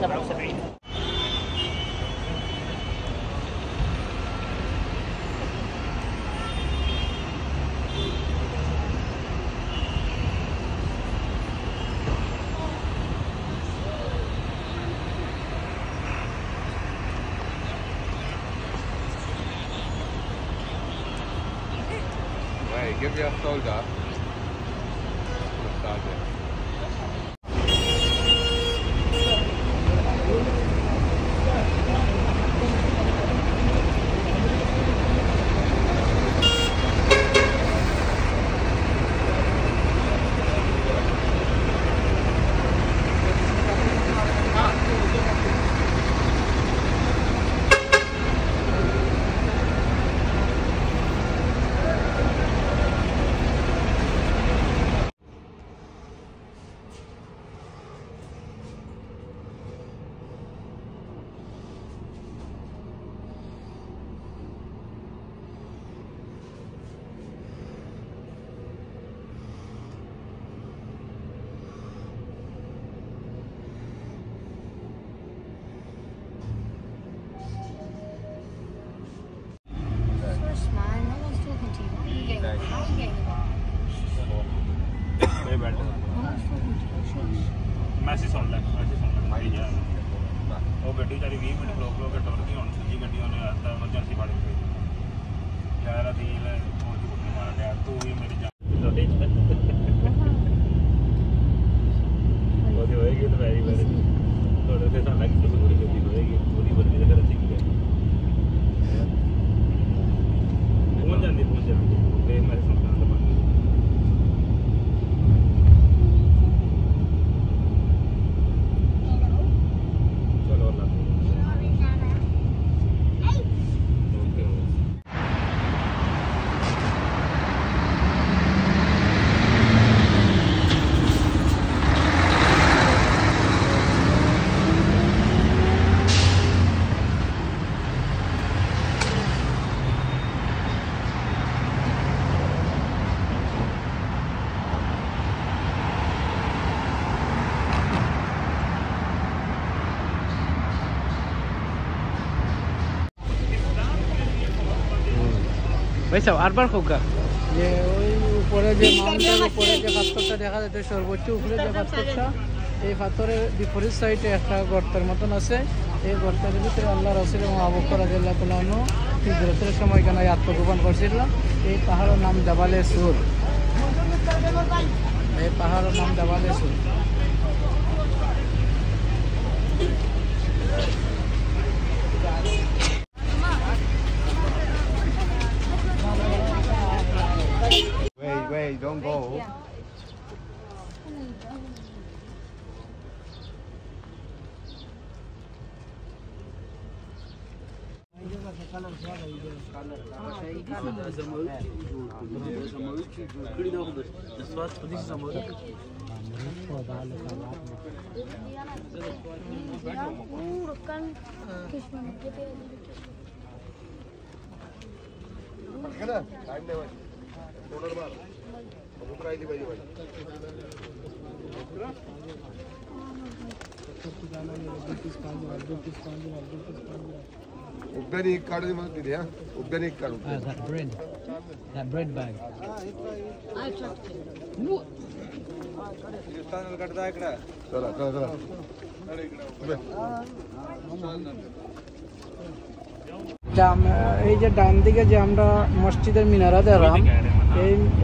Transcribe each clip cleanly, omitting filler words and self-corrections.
77. Give your shoulder. Massage it. Message सुन लै भाई यार वो गड्डी चाली 20 मिनट रोक लो के टुर गई हुण सज्जी गड्डी उन्हें एमरजेंसी फड़ गई यार दिल वो झूठ नहीं मार दिया तू भी मेरी जान होती होएगी तो वेरी वेरी थोड़े से साला की पूरी गड्डी होएगी पूरी बंदी से कर सीख गया पहुंच जाती ते मेरे संस्थान का ভাই সাহেব আরবার হোকা যে ওই উপরে যে মাউন্টের উপরে যে পাথরটা দেখা যাচ্ছে সর্বোচ্চ উপরে যে পাথরটা এই পাথরের বিপরীত সাইডে একটা গর্তের মতন আছে। এই গর্তের ভিতরে আল্লাহ রাসূল এবং আবু বকর রাদিয়াল্লাহু তাআলা হিজরতের সময় এখানে আত্মগোপন করছিলেন। এই পাহাড়ের নাম জাবালে সুর। এই পাহাড়ের নাম জাবালে সুর। Wait, don't go. Organic card is not there. Organic card. that bread bag. चला चला चला এই যে ডান দিকে যে আমরা মসজিদের মিনারা দেখলাম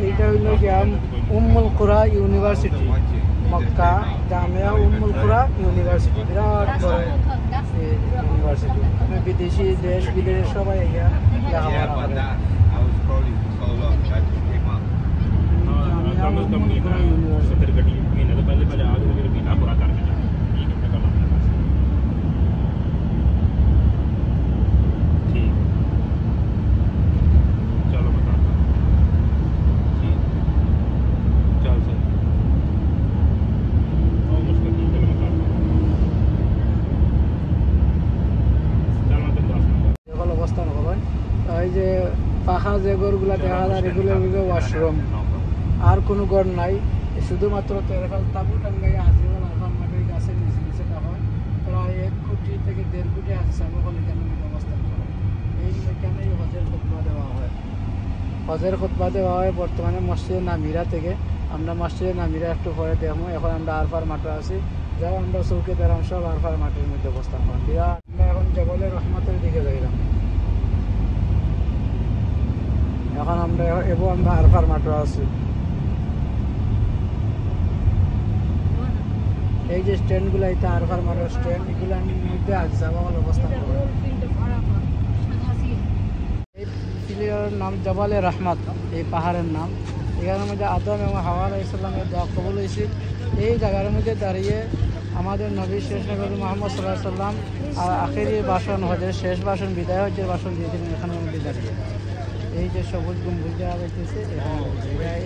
এইটা হইল গিয়া উম্মুল কুরা ইউনিভার্সিটি, মক্কা জামিয়া উম্মুল কুরা ইউনিভার্সিটি, বিরাট বড় ইউনিভার্সিটি। বিদেশি দেশ বিদেশের সবাই এগিয়া লেখাপড়া করে। कम से कम नहीं करा 70 गड्डी महीने तो पहले आ गए मेरे महीना पूरा करके जा ठीक है कर ठीक चलो बता ठीक चल सर और मुश्किल नहीं चलो बता चल मैं तेरे এখন অবস্থান করবেন এই যে পাখা যে ঘরগুলা দেখা যায় এগুলো ওয়াশরুম, আর কোনো ঘর নাই, শুধুমাত্র তেরফাল তাবু টাঙ্গাইয়া হাজিওয়াল আলফাম মাটির গাছের নিচে নিচে থাকা প্রায় 1 কোটি থেকে 1.5 কোটি হাজি সামগ্রী এখানে অবস্থান করে। এইখানেই হজের খুতবা দেওয়া হয়। হজের খুতবা দেওয়া হয় বর্তমানে মসজিদে নামিরা থেকে। আমরা মসজিদে নামিরা একটু পরে দেখবো। এখন আমরা আরফার মাঠে আছি, যাই আমরা চৌকে বেরাম সব আরফার মাঠের মধ্যে অবস্থান করেন। আমরা এখন জবলে রহমতের দিকে যাইলাম। এখন আমরা আমরা আরফার মাঠে আছি। এই যে স্ট্যান্ডগুলো এটা আরফার মাঠের স্ট্যান্ড, এগুলোর মধ্যে আজ জামাল অবস্থান করে। এই প্লেয়ারের নাম জবালে রহমত, এই পাহাড়ের নাম। এখানের মধ্যে আদম এবং হাওয়া আলাইহিস সালামের দোয়া কবুল হয়েছে। এই জায়গার মধ্যে দাঁড়িয়ে আমাদের নবী শেষ নবী মুহাম্মদ সাল্লাল্লাহু আলাইহি সাল্লাম আর আখেরি ভাষণ হজের শেষ ভাষণ বিদায় হজের ভাষণ দিয়েছিলেন এখানের মধ্যে দাঁড়িয়ে। এই যে সবুজ গম্বুজ দেওয়া যাইতেছে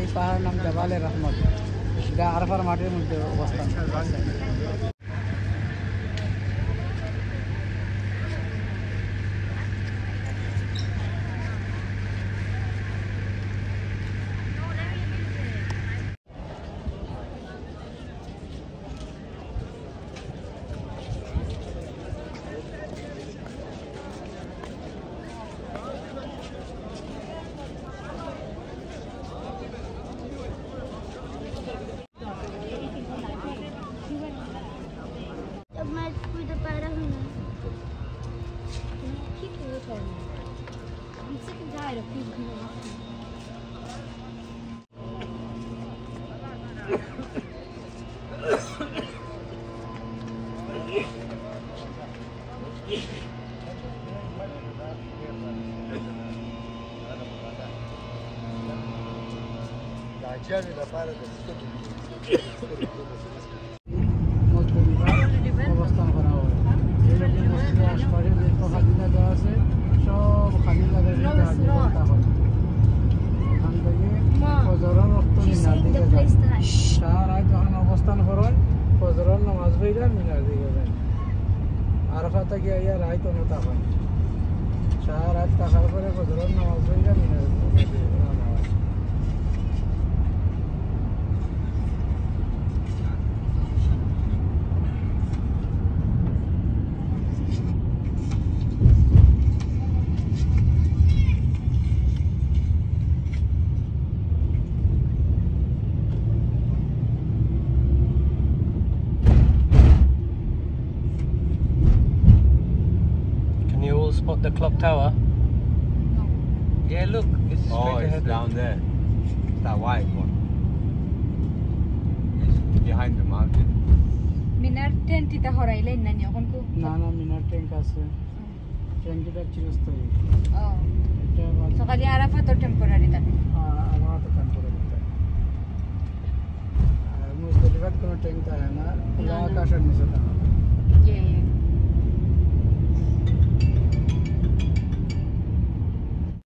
এই পাহাড়ের নাম জবালে রহমত, এটা আরফার মাঠের মধ্যে অবস্থান। I'm sick and tired of people coming up to me. অবস্থান করা হয়। মসজিদের আশপাশে যে খালি জায়গা আছে সব খালি জায়গায় রাখা হয়। এখান থেকে ফজরের রক্ত মিনার দিকে যায়। সারা রাত যখন অবস্থান করেন ফজরের নামাজ পড়ে মিনার দিকে যায়। আরাফা থেকে ইয়া রাত অনুতা হয়। সারা রাত থাকার পরে ফজরের নামাজ পড়ে মিনার দিকে রওনা হয়। Spot the clock tower. No. Yeah, look, it's Oh, straight it's ahead. down there. It's that white one. It's behind the mountain. Minar tent ita horaile na niyo kon ko. না না মিনার ট্যাঙ্ক আছে, ট্যাঙ্কিটা চিরস্থায়ী। Oh. এটা So kali Arafat or temporary ta. আমার তো কাম করে দিতে মুজদালিফাত কোনো ট্যাঙ্ক থাকে না, খোলা আকাশের নিচে থাকে। Yeah, yeah.